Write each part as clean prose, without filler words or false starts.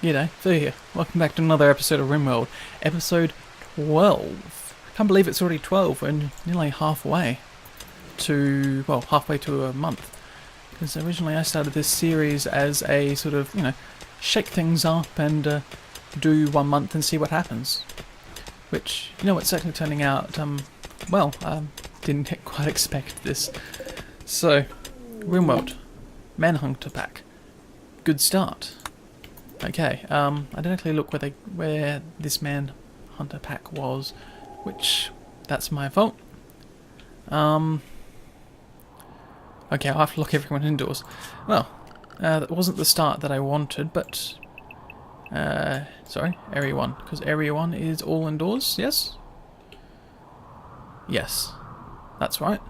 G'day, Phil here. Welcome back to another episode of RimWorld. Episode 12. Can't believe it's already 12. We're nearly halfway to a month. Because originally I started this series as a sort of, shake things up and do 1 month and see what happens. Which, it's certainly turning out, didn't quite expect this. So, RimWorld. Manhunter Pack. Good start. Okay, I didn't actually look where this Manhunter Pack was, which, that's my fault. Okay, I'll have to lock everyone indoors. Well, that wasn't the start that I wanted, but, sorry, Area 1, because Area 1 is all indoors, yes? Yes, that's right.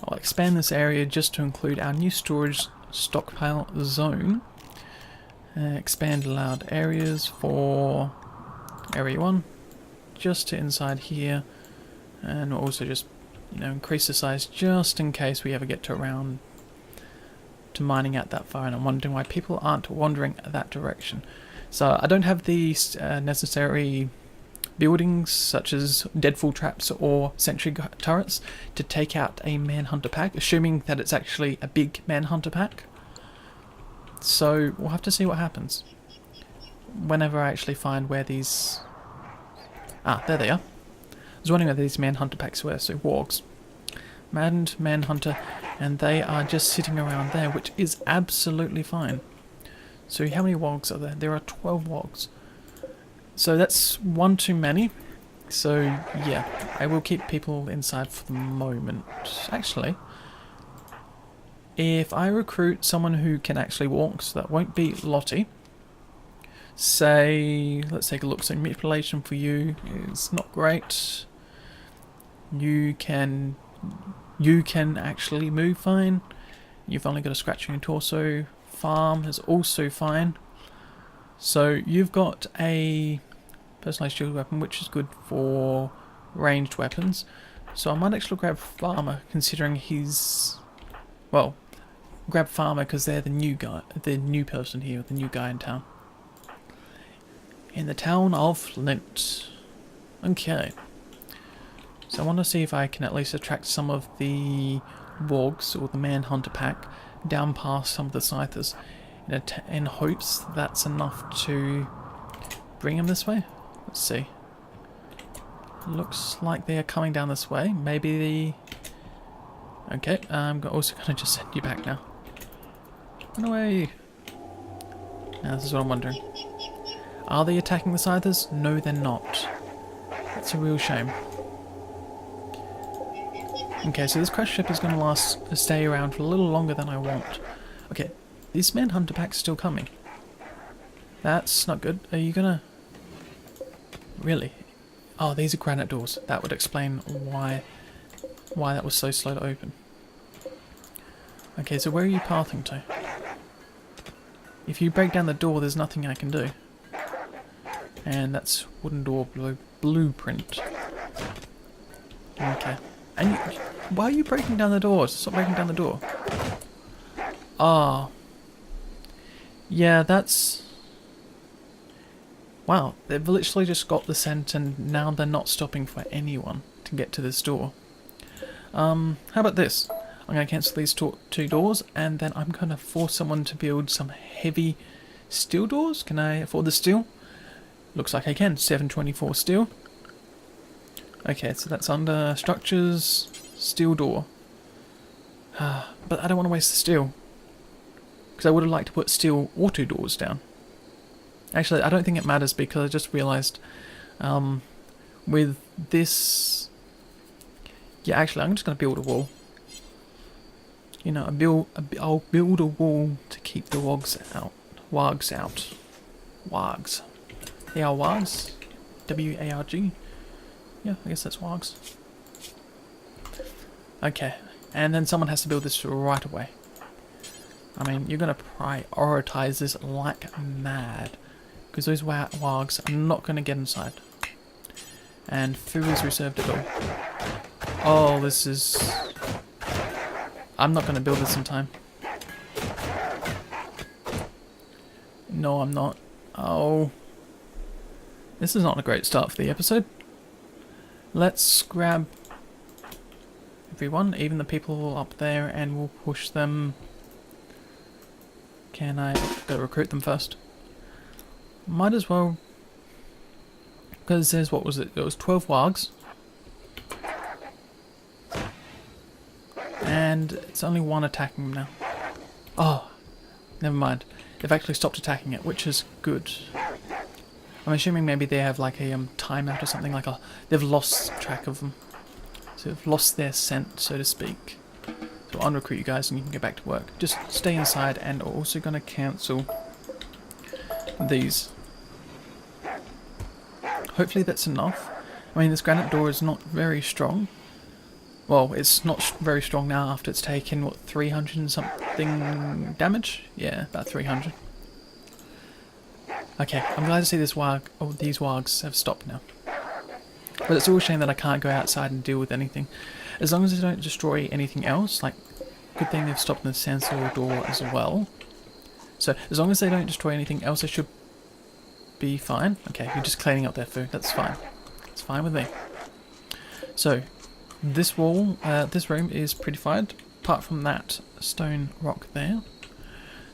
I'll expand this area just to include our new storage stockpile zone. Expand allowed areas for Area 1, just to inside here, and we'll also just, increase the size just in case we ever get to around to mining out that far, and I'm wondering why people aren't wandering that direction. So I don't have the necessary buildings such as deadfall traps or sentry turrets to take out a Manhunter Pack, assuming that it's actually a big Manhunter Pack. So we'll have to see what happens whenever I actually find where these... there they are. I was wondering where these Manhunter Packs were, so wargs. Maddened Manhunter, and they are just sitting around there, which is absolutely fine. So how many wargs are there? There are 12 wargs. So that's one too many. So yeah, I will keep people inside for the moment. Actually, if I recruit someone who can actually walk, so that won't be Lottie. Say, let's take a look. So manipulation for you is not great. You can actually move fine. You've only got a scratch on your torso. Farm is also fine. So you've got a personalized shield weapon, which is good for ranged weapons. So I might actually grab Farmer, considering he's... well, grab Farmer because they're the new guy, the new person here, the new guy in town. In the town of Flint. Okay. So I want to see if I can at least attract some of the wargs or the Manhunter Pack down past some of the scythers in hopes that's enough to bring them this way. Let's see. Looks like they are coming down this way. Maybe the... okay, I'm also going to just send you back now. Run away! Now this is what I'm wondering. Are they attacking the scythers? No, they're not. That's a real shame. Okay, so this crash ship is going to stay around for a little longer than I want. Okay, this Manhunter Pack's still coming. That's not good. Are you gonna... really? Oh, these are granite doors. That would explain why that was so slow to open. Okay, so where are you pathing to? If you break down the door, there's nothing I can do. And that's wooden door blueprint. Okay. And why are you breaking down the door? Stop breaking down the door. Ah. Yeah, that's... wow, they've literally just got the scent and now they're not stopping for anyone to get to this door. How about this? I'm going to cancel these two doors and then I'm going to force someone to build some heavy steel doors. Can I afford the steel? Looks like I can. 724 steel. Okay, so that's under structures, steel door. But I don't want to waste the steel. Because I would have liked to put steel auto doors down. Actually, I don't think it matters because I just realised with this... yeah, actually, I'm just going to build a wall. I'll build a wall to keep the wargs out. Wargs out. Wargs. They are wargs. W-A-R-G. Yeah, I guess that's wargs. Okay, and then someone has to build this right away. I mean, you're going to prioritize this like mad. Because those wargs are not going to get inside. And food is reserved at all. Oh, this is... I'm not going to build this in time. No, I'm not. Oh. This is not a great start for the episode. Let's grab everyone, even the people up there, and we'll push them. Can I go recruit them first? Might as well, because there's, what was it? It was 12 wargs. And it's only one attacking them now. Oh, never mind. They've actually stopped attacking it, which is good. I'm assuming maybe they have like a timeout or something, like they've lost track of them. So they've lost their scent, so to speak. So I'll recruit you guys and you can get back to work. Just stay inside, and we're also going to cancel these. Hopefully that's enough. I mean, this granite door is not very strong. Well, it's not very strong now after it's taken, what, 300 and something damage? Yeah, about 300. Okay, I'm glad to see this these wargs have stopped now. But it's all a shame that I can't go outside and deal with anything. As long as they don't destroy anything else, like, good thing they've stopped the sensor door as well. So, as long as they don't destroy anything else, they should be fine. Okay, you're just cleaning up their food, that's fine. It's fine with me. So, this wall, this room is prettified, apart from that stone rock there.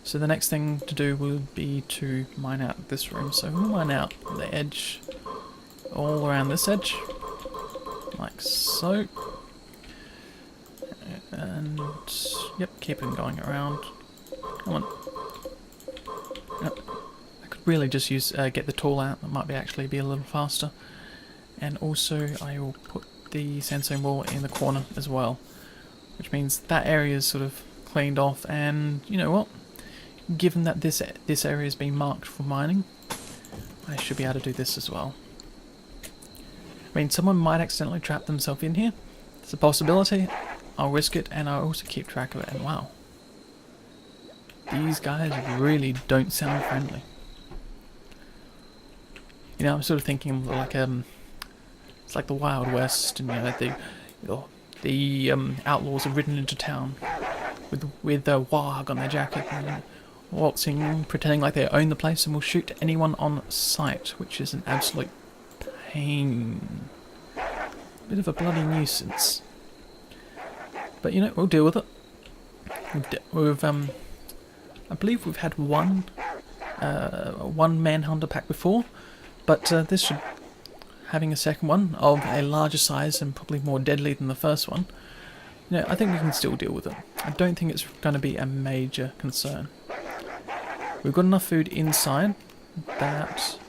So the next thing to do will be to mine out this room. So we'll mine out the edge, all around this edge, like so. And, yep, keep them going around. Come on. Yep. I could really just use get the tool out, that might actually be a little faster. And also I will put the sandstone wall in the corner as well, which means that area is sort of cleaned off. And you know what, given that this area has been marked for mining, I should be able to do this as well. I mean, someone might accidentally trap themselves in here. It's a possibility. I'll risk it, and I'll also keep track of it. And wow, these guys really don't sound friendly. You know, I'm sort of thinking like it's like the Wild West, and you know, the outlaws are ridden into town with a warg on their jacket and waltzing, pretending like they own the place, and will shoot anyone on sight, which is an absolute pain. Bit of a bloody nuisance. But you know, we'll deal with it. I believe we've had one manhunter pack before, but this should, having a second one of a larger size and probably more deadly than the first one, you know, I think we can still deal with it. I don't think it's going to be a major concern. We've got enough food inside that...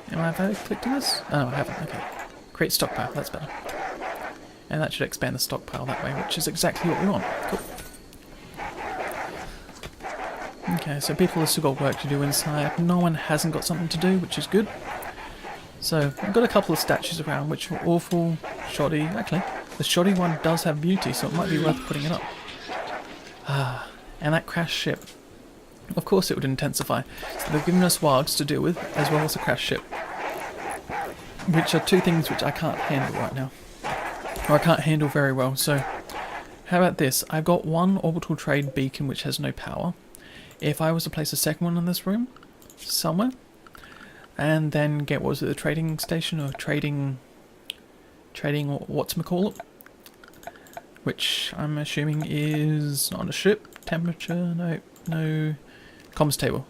Have I clicked on this? Oh, I haven't. Okay. Create stockpile, that's better. And that should expand the stockpile that way, which is exactly what we want. Cool. Okay, so people have still got work to do inside. No one hasn't got something to do, which is good. So, I've got a couple of statues around, which are awful, shoddy. Actually, the shoddy one does have beauty, so it might be worth putting it up. And that crashed ship. Of course it would intensify. So they've given us wargs to deal with, as well as a crashed ship. Which are two things which I can't handle right now. Or I can't handle very well, so... How about this? I've got one orbital trade beacon which has no power. If I was to place a second one in this room, somewhere, and then get, what was it, the trading station, or trading whatchamacallit, which I'm assuming is not on a ship, temperature, no, comms table,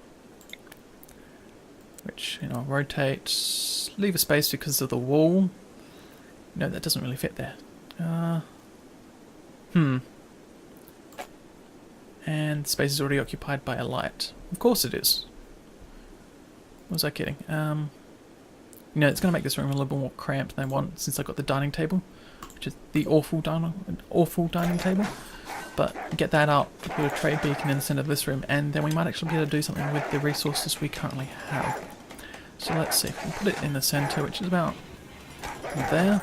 which, you know, rotate, leave a space because of the wall. No, that doesn't really fit there. And space is already occupied by a light. Of course it is. Was I kidding? You know, it's going to make this room a little bit more cramped than I want, since I've got the dining table, which is the awful dining table. But get that up, put a trade beacon in the centre of this room, and then we might actually be able to do something with the resources we currently have. So let's see, we'll put it in the centre, which is about there.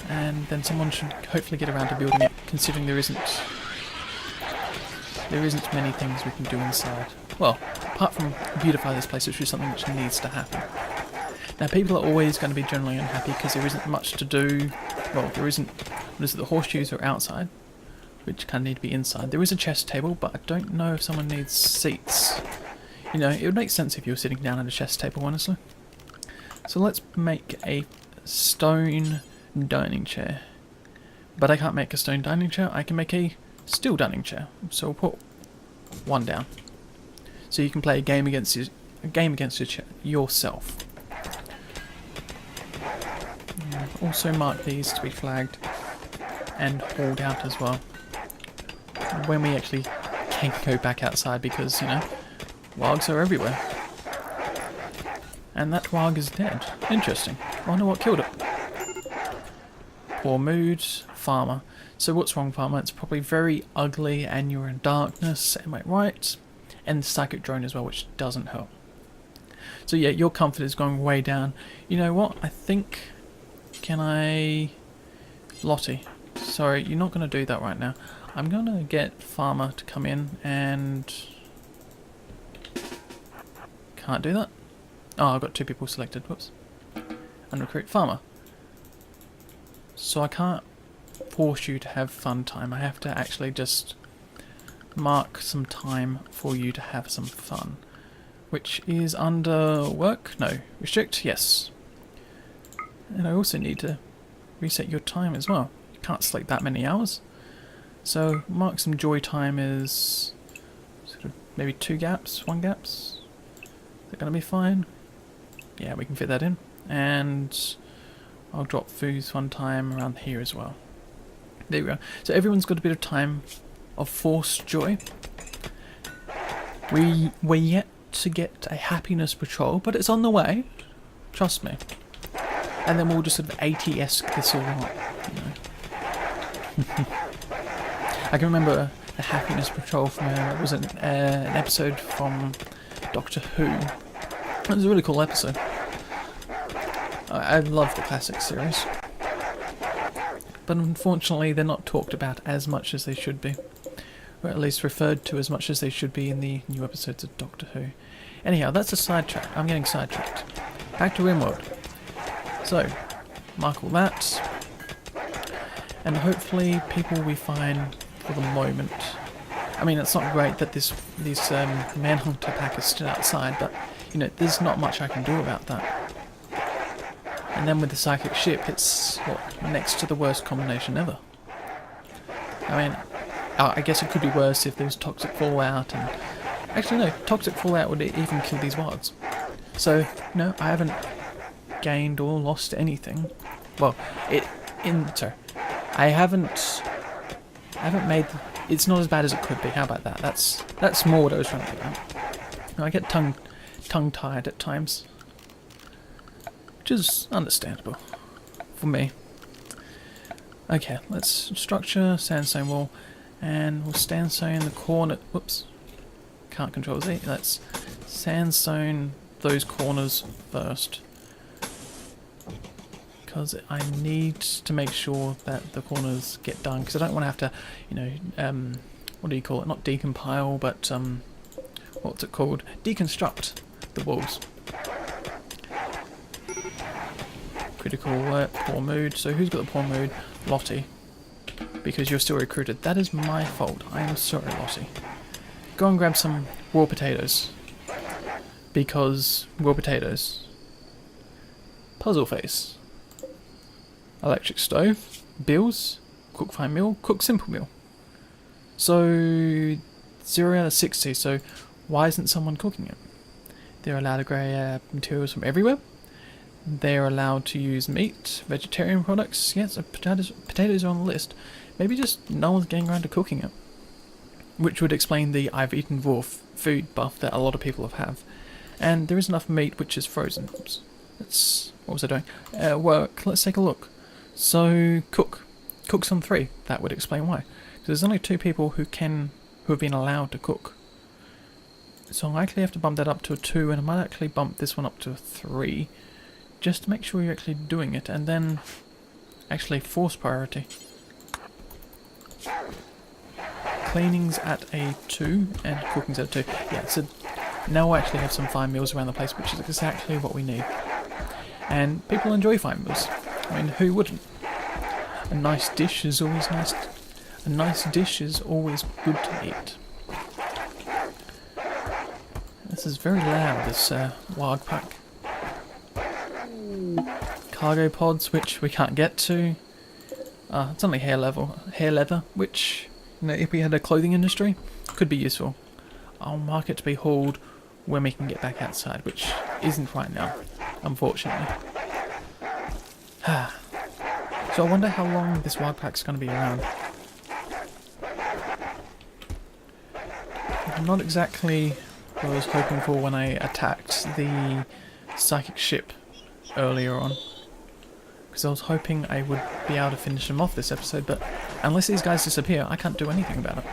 And then someone should hopefully get around to building it, considering there isn't many things we can do inside. Well, apart from beautify this place, which is something which needs to happen. Now, people are always going to be generally unhappy because there isn't much to do. Well, there isn't. What is it? The horseshoes are outside, which kind of need to be inside. There is a chess table, but I don't know if someone needs seats You know, it would make sense if you were sitting down at a chess table, honestly. So let's make a stone dining chair. But I can't make a stone dining chair, I can make a steel dining chair. So we'll put one down. So you can play a game against yourself. Also mark these to be flagged and hauled out as well. When we actually can go back outside, because, you know, wargs are everywhere. And that warg is dead. Interesting. I wonder what killed it. Poor mood, farmer. So what's wrong, farmer? It's probably very ugly and you're in darkness, am I right? And the psychic drone as well, which doesn't help. So yeah, your comfort is going way down. You know what? I think... Can I... Lottie. Sorry, you're not going to do that right now. I'm going to get farmer to come in and... Can't do that? Oh, I've got 2 people selected. Whoops. And recruit farmer. So I can't force you to have fun time. I have to actually just mark some time for you to have some fun. Which is under work? No. Restrict? Yes. And I also need to reset your time as well. You can't select that many hours. So mark some joy time as sort of maybe 2 gaps, 1 gaps. Is that going to be fine? Yeah, we can fit that in. And I'll drop food's fun time around here as well. There we go. So everyone's got a bit of time of forced joy. We're yet to get a happiness patrol, but it's on the way. Trust me. And then we'll just sort of ATS this all up, you know. I can remember the happiness patrol from an episode from Doctor Who. It was a really cool episode. I love the classic series, but unfortunately they're not talked about as much as they should be, or at least referred to as much as they should be in the new episodes of Doctor Who. Anyhow, that's a sidetrack. I'm getting sidetracked. Back to RimWorld. So, mark all that, and hopefully people will be fine for the moment. I mean, it's not great that this manhunter pack is still outside, but, you know, there's not much I can do about that. And then with the psychic ship, it's, what, next to the worst combination ever. I mean, I guess it could be worse if there was toxic fallout, and... Actually, no, toxic fallout would even kill these wards. So, no, I haven't gained or lost anything. Well, I haven't made... It's not as bad as it could be, how about that? That's more what I was trying to get at. I get tongue-tied at times. Which is understandable. For me. Okay, let's structure, sandstone wall, and we'll sandstone the corner... Whoops. Can't control Z. Let's sandstone those corners first. Because I need to make sure that the corners get done, because I don't want to have to, you know, what do you call it? Not decompile, but, what's it called? Deconstruct the walls. Critical alert, poor mood. So who's got the poor mood? Lottie. Because you're still recruited. That is my fault. I am sorry, Lottie. Go and grab some raw potatoes. Because raw potatoes. Puzzle face. Electric stove, bills, cook fine meal, cook simple meal. So 0 out of 60, so why isn't someone cooking it? They're allowed to grab materials from everywhere. They're allowed to use meat, vegetarian products. Yeah, so potatoes are on the list. Maybe just no one's getting around to cooking it. Which would explain the I've eaten raw food buff that a lot of people have. And there is enough meat which is frozen. Oops. What was I doing? Work, let's take a look. So, cook. Cook's on 3. That would explain why. Because there's only 2 people who have been allowed to cook. So I actually have to bump that up to a 2, and I might actually bump this one up to a 3. Just to make sure you're actually doing it, and then actually force priority. Cleaning's at a 2, and cooking's at a 2. Yeah, so now I actually have some fine meals around the place, which is exactly what we need. And people enjoy fine meals. I mean, who wouldn't? A nice dish is always nice. A nice dish is always good to eat. This is very loud, this Warg pack. Cargo pods, which we can't get to. It's only hair leather, which, you know, if we had a clothing industry, could be useful. I'll mark it to be hauled when we can get back outside, which isn't right now, unfortunately. So I wonder how long this wild pack's going to be around. Not exactly what I was hoping for when I attacked the psychic ship earlier on. Because I was hoping I would be able to finish them off this episode, but unless these guys disappear, I can't do anything about it.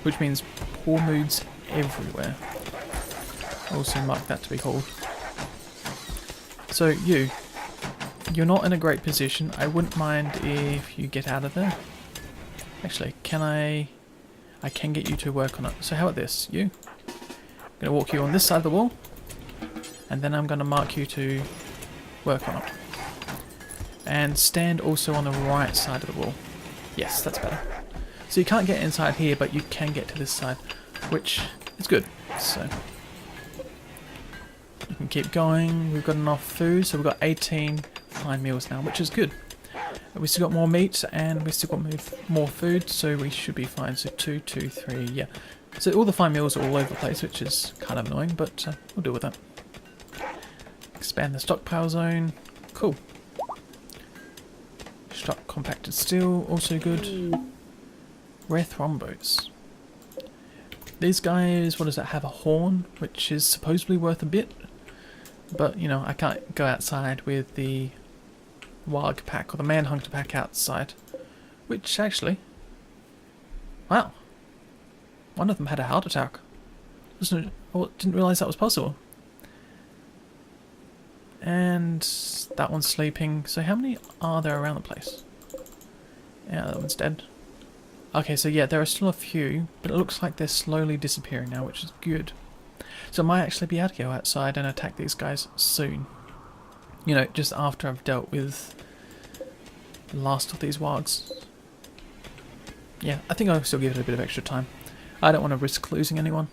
Which means poor moods everywhere. Also mark that to be called. So you're not in a great position. I wouldn't mind if you get out of there. Actually, I can get you to work on it. So how about this? I'm going to walk you on this side of the wall, and then I'm going to mark you to work on it. And stand also on the right side of the wall. Yes, that's better. So you can't get inside here, but you can get to this side, which is good. So you can keep going. We've got enough food, so we've got 18 fine meals now, which is good. We still got more meat, and we still got more food, so we should be fine. So 2, 2, 3, yeah. So all the fine meals are all over the place, which is kind of annoying, but we'll deal with that. Expand the stockpile zone. Cool. Struck compacted steel, also good. Rare thrombos. These guys, what does it have? A horn, which is supposedly worth a bit. But, you know, I can't go outside with the Warg pack or the Manhunter pack outside. Which actually... Wow. One of them had a heart attack. Didn't realise that was possible. And that one's sleeping. So how many are there around the place? Yeah, that one's dead. Okay, so yeah, there are still a few, but it looks like they're slowly disappearing now, which is good. So I might actually be able to go outside and attack these guys soon. You know, just after I've dealt with the last of these wargs. Yeah, I think I'll still give it a bit of extra time. I don't want to risk losing anyone.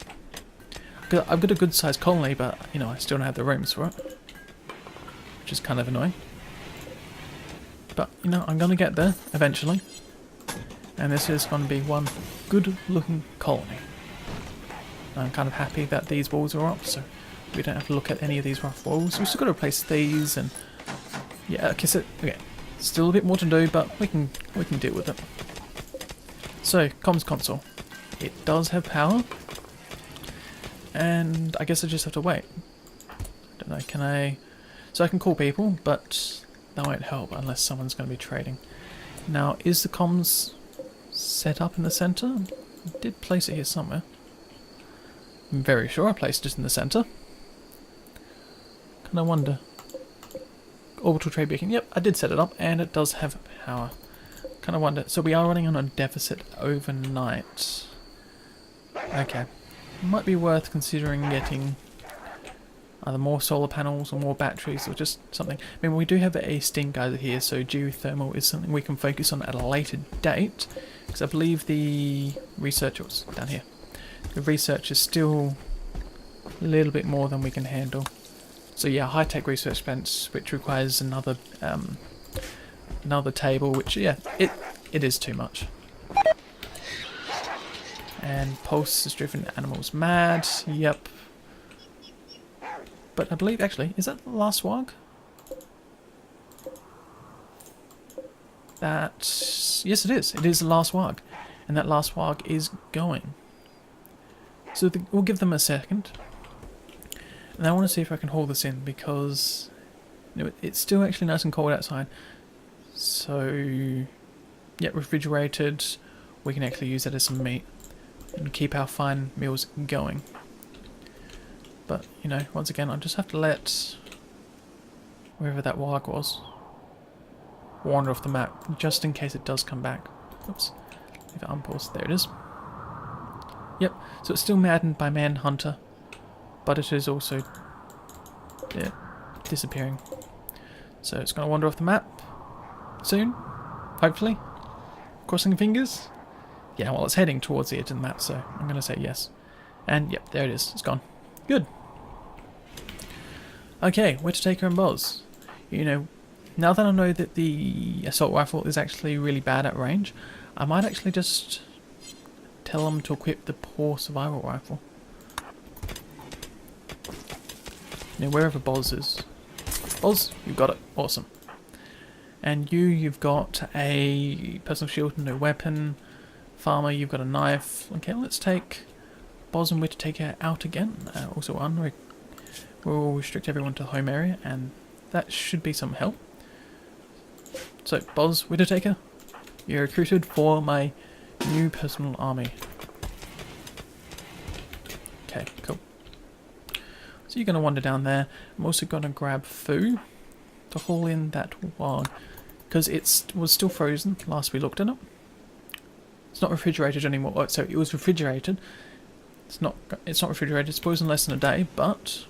I've got a good sized colony, but, you know, I still don't have the rooms for it. Which is kind of annoying. But, you know, I'm going to get there eventually. And this is going to be one good looking colony. I'm kind of happy that these walls are up, so we don't have to look at any of these rough walls. We've still got to replace these, and yeah, okay, so okay, still a bit more to do, but we can deal with it. So, comms console. It does have power, and I guess I just have to wait. I don't know, can I... So I can call people, but that won't help unless someone's going to be trading. Now, is the comms set up in the center? I did place it here somewhere. I'm very sure I placed it in the center. Can I wonder? Orbital trade beacon. Yep, I did set it up, and it does have power. Kind of wonder. So we are running on a deficit overnight. Okay. Might be worth considering getting either more solar panels or more batteries or just something. I mean, we do have a steam geyser here, so geothermal is something we can focus on at a later date. Because I believe the research was down here. The research is still a little bit more than we can handle. So yeah, high-tech research expense, which requires another table, which yeah, it is too much. And pulse has driven animals mad. Yep. But I believe actually, is that the last warg? Yes, it is. It is the last warg, and that last warg is going. So we'll give them a second. And I want to see if I can haul this in, because you know, it's still actually nice and cold outside. So, yeah, refrigerated. We can actually use that as some meat and keep our fine meals going. But, you know, once again, I just have to let wherever that warg was wander off the map, just in case it does come back. Oops. If it unpaused, there it is. Yep, so it's still maddened by Manhunter, but it is also disappearing. So it's going to wander off the map soon, hopefully. Crossing fingers. Yeah, well, it's heading towards the edge of the map, so I'm going to say yes. And yep, there it is. It's gone. Good. Okay, where to take her and Boz? You know, now that I know that the assault rifle is actually really bad at range, I might actually just tell them to equip the poor survival rifle. You know, wherever Boz is. Boz, you got it. Awesome. And you've got a personal shield and no weapon. Farmer, you've got a knife. Okay, let's take Boz and Whittaker out again. Also we'll restrict everyone to the home area, and that should be some help. So, Boz, Whittaker, you're recruited for my new personal army. Okay, cool. So you're going to wander down there. I'm also going to grab food to haul in that log, because it was still frozen last we looked at it. It's not refrigerated anymore. Oh, so it was refrigerated. It's not refrigerated. It's frozen less than a day, but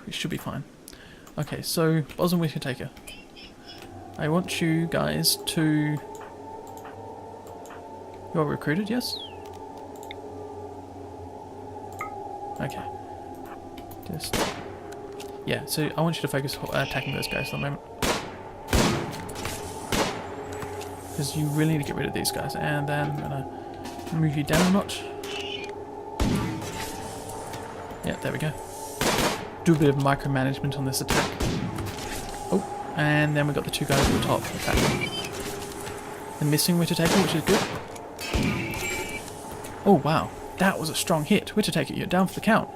it should be fine. Okay, so Boz and Whittaker, I want you guys to... You're recruited, yes? Okay. Just... Yeah, so I want you to focus attacking those guys at the moment. Because you really need to get rid of these guys. And then I'm going to move you down a notch. Yeah, there we go. Do a bit of micromanagement on this attack. Oh, and then we've got the two guys at the top attacking. The missing Whittaker, which is good. Oh wow, that was a strong hit. Whittaker, you're down for the count.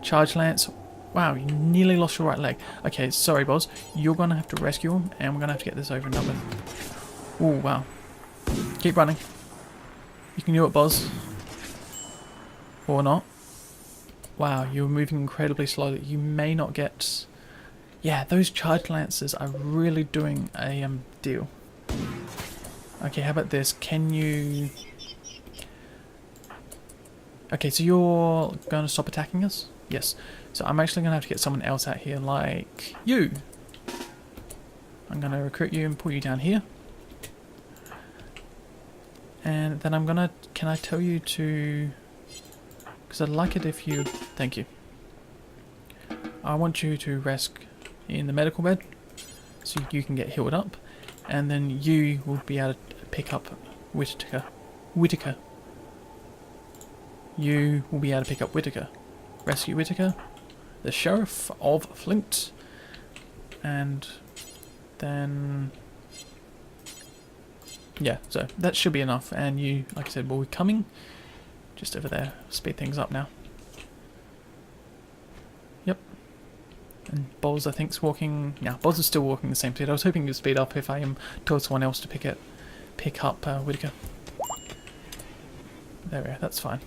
Charge Lance. Wow, you nearly lost your right leg. Okay, sorry Boz. You're going to have to rescue him, and we're going to have to get this over and done with. Oh wow. Keep running. You can do it, Boz. Or not. Wow, you're moving incredibly slowly. You may not get... Yeah, those charge lances are really doing a deal. Okay, how about this? Can you... Okay, so you're going to stop attacking us? Yes. So I'm actually going to have to get someone else out here, like you. I'm going to recruit you and put you down here. And then I'm going to... Can I tell you to... Because I'd like it if you... Thank you. I want you to rest in the medical bed so you can get healed up. And then you will be able to pick up Whittaker. You will be able to pick up Whittaker. Rescue Whittaker, the Sheriff of Flint, and then... Yeah, so that should be enough, and you, like I said, will be coming just over there. Speed things up now. Yep. And Boz, I think, is walking... Now, Boz is still walking the same speed. I was hoping to speed up if I told someone else to pick up Whittaker. There we go, that's fine.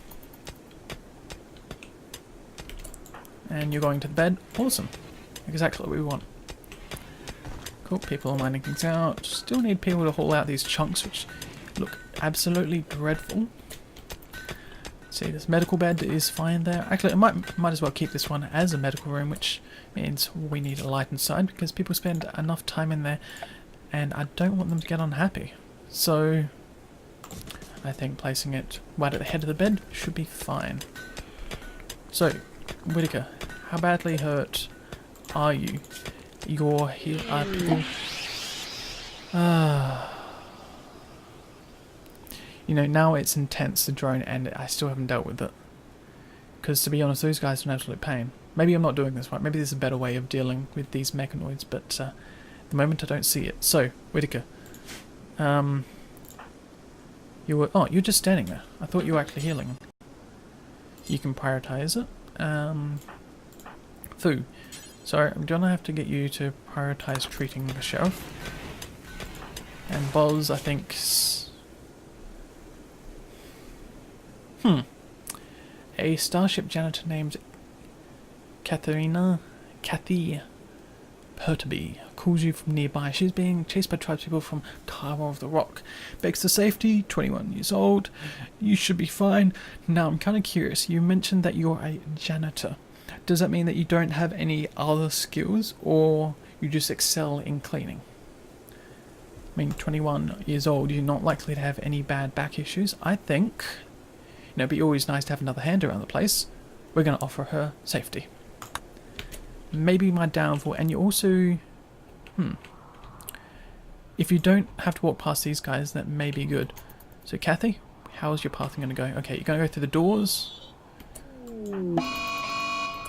And you're going to the bed. Awesome. Exactly what we want. Cool, people are mining things out. Still need people to haul out these chunks, which look absolutely dreadful. See, this medical bed is fine there. Actually, I might as well keep this one as a medical room, which means we need a light inside, because people spend enough time in there, and I don't want them to get unhappy. So, I think placing it right at the head of the bed should be fine. So, Whittaker, how badly hurt are you? Your heal are people... You know, now it's intense, the drone, and I still haven't dealt with it. Because, to be honest, those guys are an absolute pain. Maybe I'm not doing this right. Maybe there's a better way of dealing with these mechanoids, but at the moment I don't see it. So, Whittaker. You were... Oh, you're just standing there. I thought you were actually healing. You can prioritize it. Fu. Sorry, I'm gonna have to get you to prioritize treating the sheriff. And Boz, I think... A starship janitor named Kathy Perturby calls you from nearby. She's being chased by tribespeople from Tower of the Rock. Begs for safety, 21 years old. You should be fine. Now, I'm kind of curious. You mentioned that you're a janitor. Does that mean that you don't have any other skills, or you just excel in cleaning? I mean, 21 years old, you're not likely to have any bad back issues. I think, you know, it'd be always nice to have another hand around the place. we're going to offer her safety. Maybe my downfall, and you also... If you don't have to walk past these guys, that may be good. So Kathy, how's your pathing going to go? Okay, you're going to go through the doors.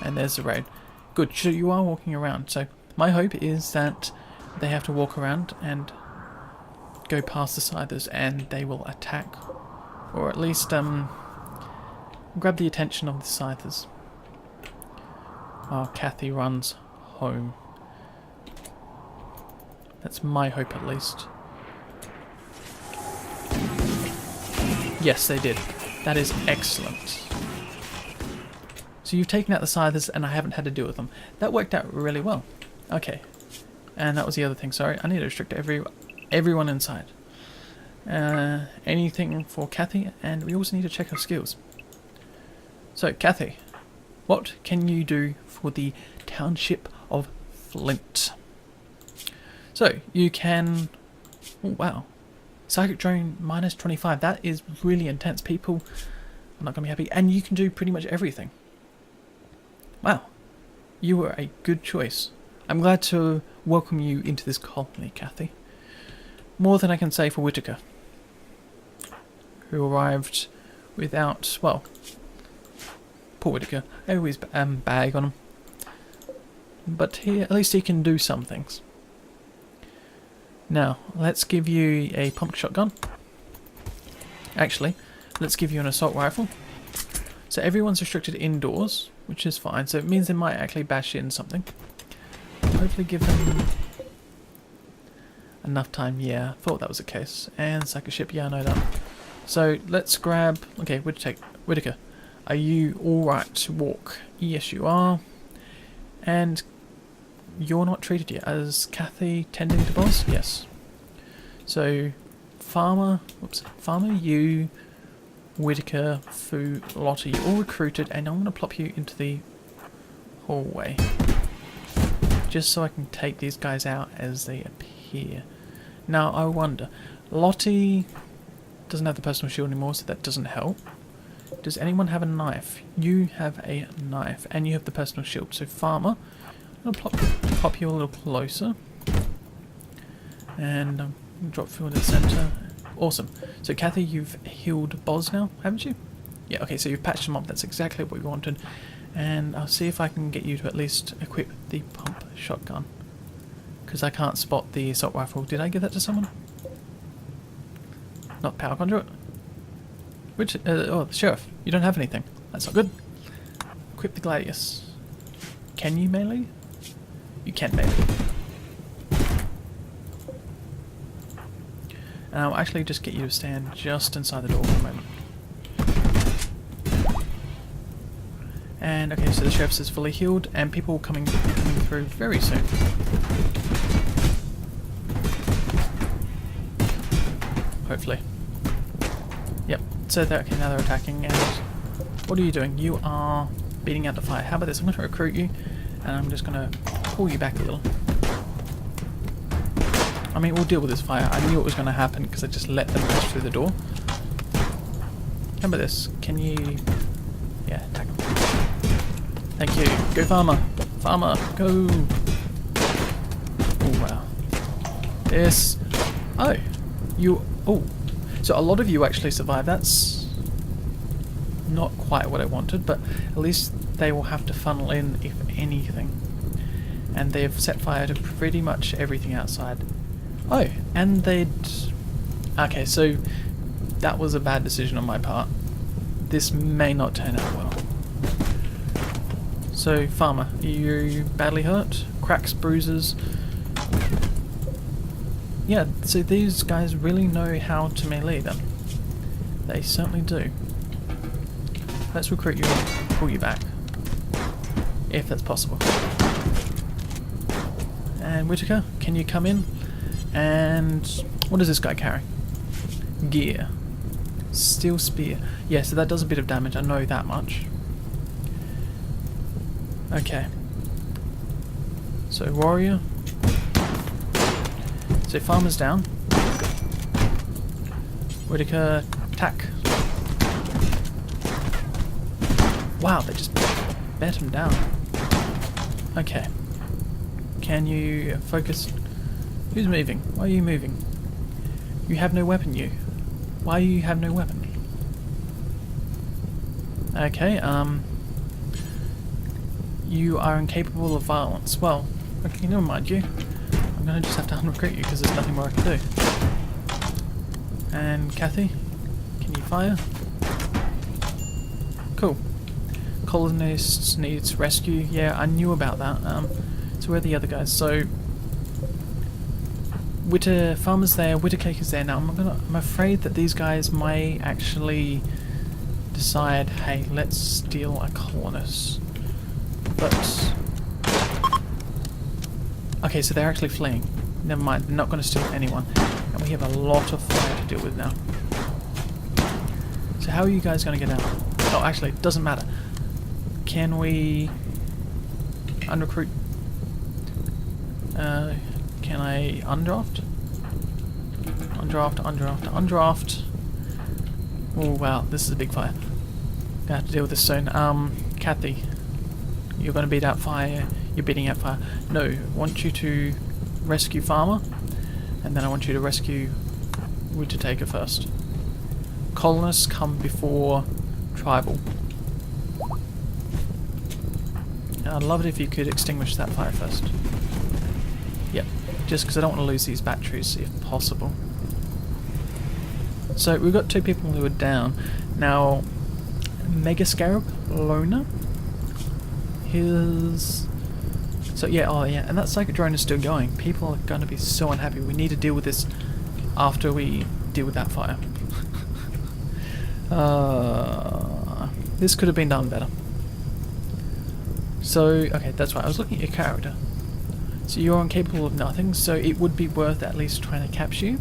And there's the road. Good, so you are walking around. So my hope is that they have to walk around and go past the Scythers and they will attack. Or at least grab the attention of the Scythers. While Kathy runs home. That's my hope at least. Yes, they did. That is excellent. So you've taken out the Scythers and I haven't had to deal with them. That worked out really well. Okay. And that was the other thing, sorry. I need to restrict everyone inside. Anything for Kathy, and we also need to check her skills. So, Kathy, what can you do for the township of Flint? So, you can... Oh, wow. Psychic drone minus 25. That is really intense. People are not going to be happy. And you can do pretty much everything. Wow. You were a good choice. I'm glad to welcome you into this colony, Kathy. More than I can say for Whitaker, who arrived without, well, poor Whitaker. I always bag on him. But at least he can do some things. Now, let's give you a pump shotgun. Actually, let's give you an assault rifle. So everyone's restricted indoors, which is fine. So it means they might actually bash in something. Hopefully give them enough time. Yeah, thought that was the case. And sack a ship. Yeah, I know that. So let's grab... Okay, Whitaker. Are you alright to walk? Yes, you are. And... you're not treated yet. As Kathy tending to boss? Yes. So, Farmer, you, Whitaker, Fu, Lottie, you're all recruited, and I'm going to plop you into the hallway. Just so I can take these guys out as they appear. Now, I wonder, Lottie doesn't have the personal shield anymore, so that doesn't help. Does anyone have a knife? You have a knife, and you have the personal shield. So, Farmer... I'm going to pop you a little closer. And drop you in the centre. Awesome. So Kathy, you've healed Boz now, haven't you? Yeah, okay, so you've patched him up. That's exactly what we wanted. And I'll see if I can get you to at least equip the pump shotgun. Because I can't spot the assault rifle. Did I give that to someone? Not power conduit? Which, oh, the sheriff. You don't have anything. That's not good. Equip the gladius. Can you melee? You can melee. And I'll actually just get you to stand just inside the door for a moment. And okay, so the sheriff is fully healed, and people coming through very soon. Hopefully. Yep. So okay, now they're attacking, and what are you doing? You are beating out the fire. How about this? I'm going to recruit you, and I'm just going to pull you back a little. I mean, we'll deal with this fire. I knew it was going to happen because I just let them push through the door. How about this? Can you... yeah, attack them. Thank you. Go Farmer. Farmer, go. Oh, wow. This... oh. You... oh. So a lot of you actually survived. That's not quite what I wanted, but at least they will have to funnel in, if anything. And they've set fire to pretty much everything outside. Oh, and they'd... okay, so that was a bad decision on my part. This may not turn out well. So, Farmer, are you badly hurt? Cracks, bruises? Yeah, so these guys really know how to melee them. They certainly do. Let's recruit you and pull you back. If that's possible. And Whitaker, can you come in? And what does this guy carry? Gear. Steel spear. Yeah, so that does a bit of damage, I know that much. Okay. So warrior. So Farmer's down. Whitaker, attack. Wow, they just bet him down. Okay. Can you focus? Who's moving? Why are you moving? You have no weapon, you. Why you have no weapon? Okay, you are incapable of violence. Well, okay, never mind you. I'm gonna just have to unrecruit you because there's nothing more I can do. And Kathy, can you fire? Cool. Colonists needs rescue. Yeah, I knew about that. So where are the other guys? So Farmer's there, Whittaker's there. Now I'm afraid that these guys may actually decide, hey, let's steal a colonist. But okay, so they're actually fleeing. Never mind, they're not going to steal anyone. And we have a lot of fire to deal with now. So how are you guys going to get out? Oh, actually, it doesn't matter. Can we unrecruit? Can I undraft? Undraft. Oh wow, this is a big fire. Gonna have to deal with this soon. Kathy, you're gonna beat out fire. You're beating out fire. No, I want you to rescue Farmer, and then I want you to rescue Whittaker first. Colonists come before tribal. And I'd love it if you could extinguish that fire first. Yep, just because I don't want to lose these batteries if possible. So we've got two people who are down. Now, Mega Scarab, Loner, so yeah, oh yeah, and that psychic drone is still going. People are going to be so unhappy. We need to deal with this after we deal with that fire. This could have been done better. So, okay, that's right, I was looking at your character. So you're incapable of nothing, so it would be worth at least trying to capture you.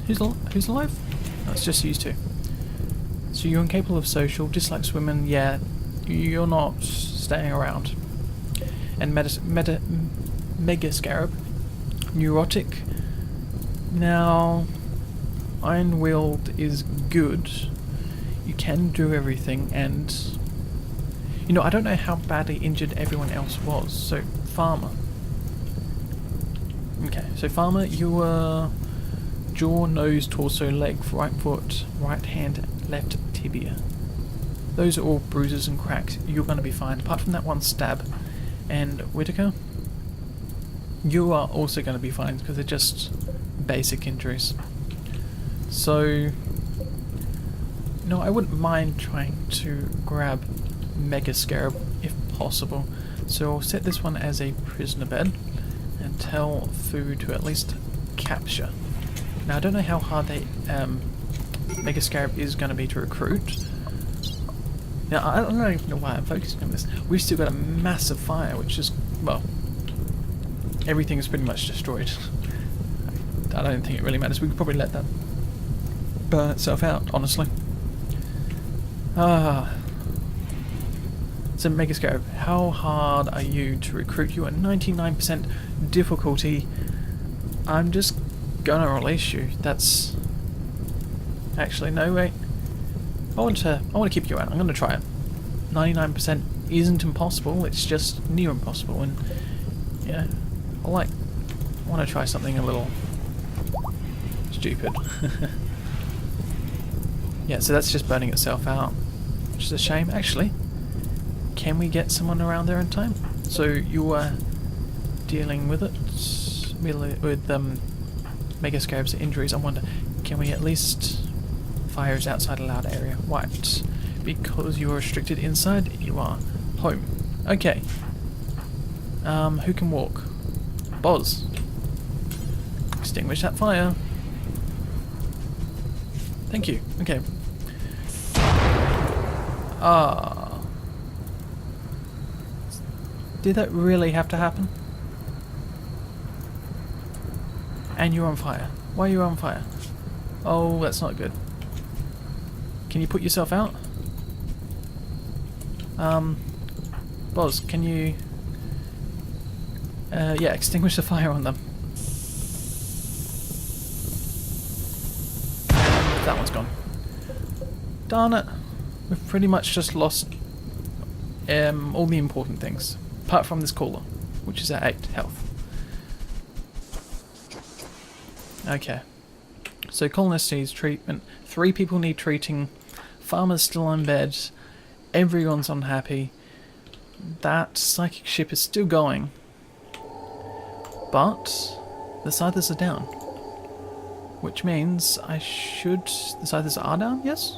Who's alive? No, it's just you two. So you're incapable of social, dislikes women, yeah, you're not staying around. And Mega Scarab, neurotic. Now, RimWorld is good. You can do everything, and you know, I don't know how badly injured everyone else was. So Farmer. Okay, so Farmer, you were jaw, nose, torso, leg, right foot, right hand, left tibia. Those are all bruises and cracks. You're going to be fine, apart from that one stab. And Whittaker, you are also going to be fine because they're just basic injuries. So, no, I wouldn't mind trying to grab Mega Scarab if possible. So I'll set this one as a prisoner bed and tell Fu to at least capture. Now I don't know how hard they Mega Scarab is going to be to recruit. Now I don't even know why I'm focusing on this. We've still got a massive fire, which is, well, everything is pretty much destroyed. I don't think it really matters. We could probably let that burn itself out, honestly. So Mega Scarab, how hard are you to recruit? You are 99% difficulty. I'm just gonna release you. That's actually no wait. I want to keep you out. I'm gonna try it. 99% isn't impossible. It's just near impossible, and yeah, I want to try something a little stupid. Yeah, so that's just burning itself out, which is a shame. Actually, can we get someone around there in time? So you are dealing with it, with Mega Scarab's injuries. I wonder, can we at least fires outside a loud area? White. Because you are restricted inside, you are home. Okay. Who can walk? Boz. Extinguish that fire. Thank you. Okay. Did that really have to happen? And you're on fire. Why are you on fire? Oh, that's not good. Can you put yourself out? Boz, can you... yeah, extinguish the fire on them. And that one's gone. Darn it. We've pretty much just lost all the important things, apart from this caller, which is at 8 health. Okay, so colonist needs treatment, 3 people need treating, farmer's still in bed, everyone's unhappy, that psychic ship is still going, but the Scythers are down, which means the Scythers are down, yes?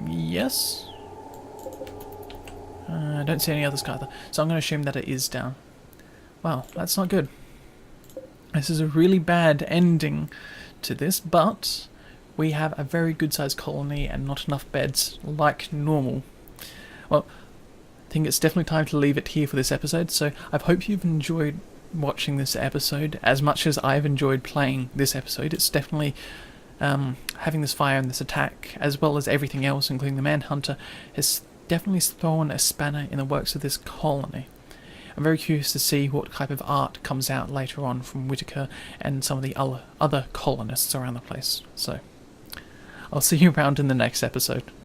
Yes? I don't see any other Scyther, so I'm going to assume that it is down. Wow, that's not good. This is a really bad ending to this, but we have a very good sized colony and not enough beds like normal. Well, I think it's definitely time to leave it here for this episode, so I hope you've enjoyed watching this episode as much as I've enjoyed playing this episode. It's definitely having this fire and this attack, as well as everything else, including the Manhunter, has definitely thrown a spanner in the works of this colony. I'm very curious to see what type of art comes out later on from Whitaker and some of the other colonists around the place. So, I'll see you around in the next episode.